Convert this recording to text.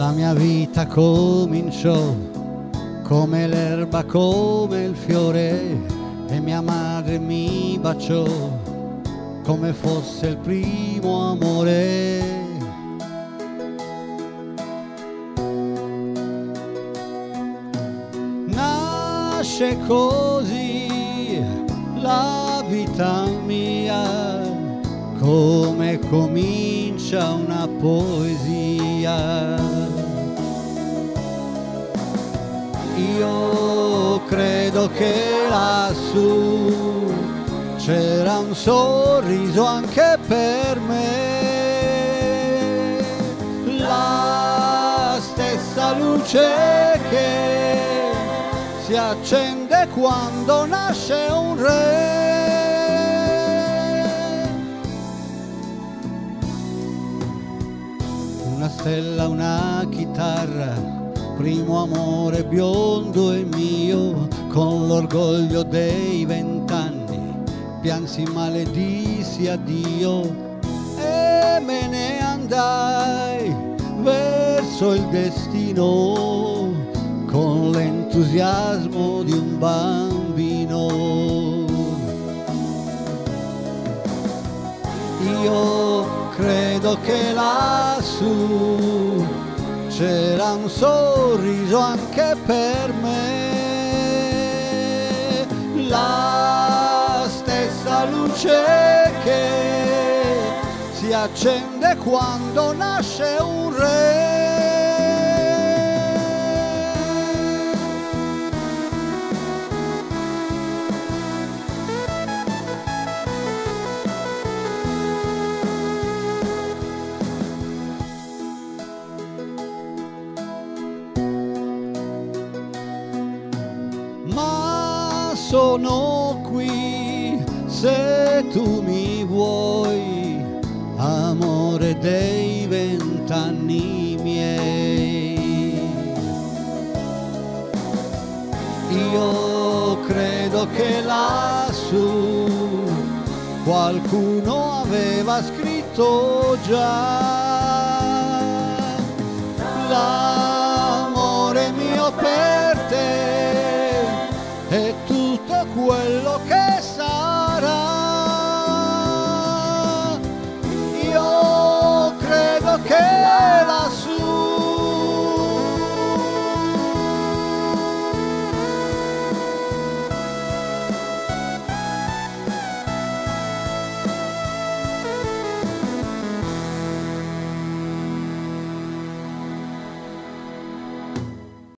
La mia vita cominciò come l'erba, come il fiore, e mia madre mi baciò come fosse il primo amore. Nasce così la vita mia, come comincia una poesia. Io credo che lassù c'era un sorriso anche per me, la stessa luce che si accende quando nasce un re. Una stella, una chitarra, primo amore biondo e mio, con l'orgoglio dei 20 anni piansi maledissi addio e me ne andai verso il destino con l'entusiasmo di un bambino. Io credo che lassù c'era un sorriso anche per me, la stessa luce che si accende quando nasce un re. Ma sono qui se tu mi vuoi, amore dei 20 anni miei. Io credo che lassù qualcuno aveva scritto già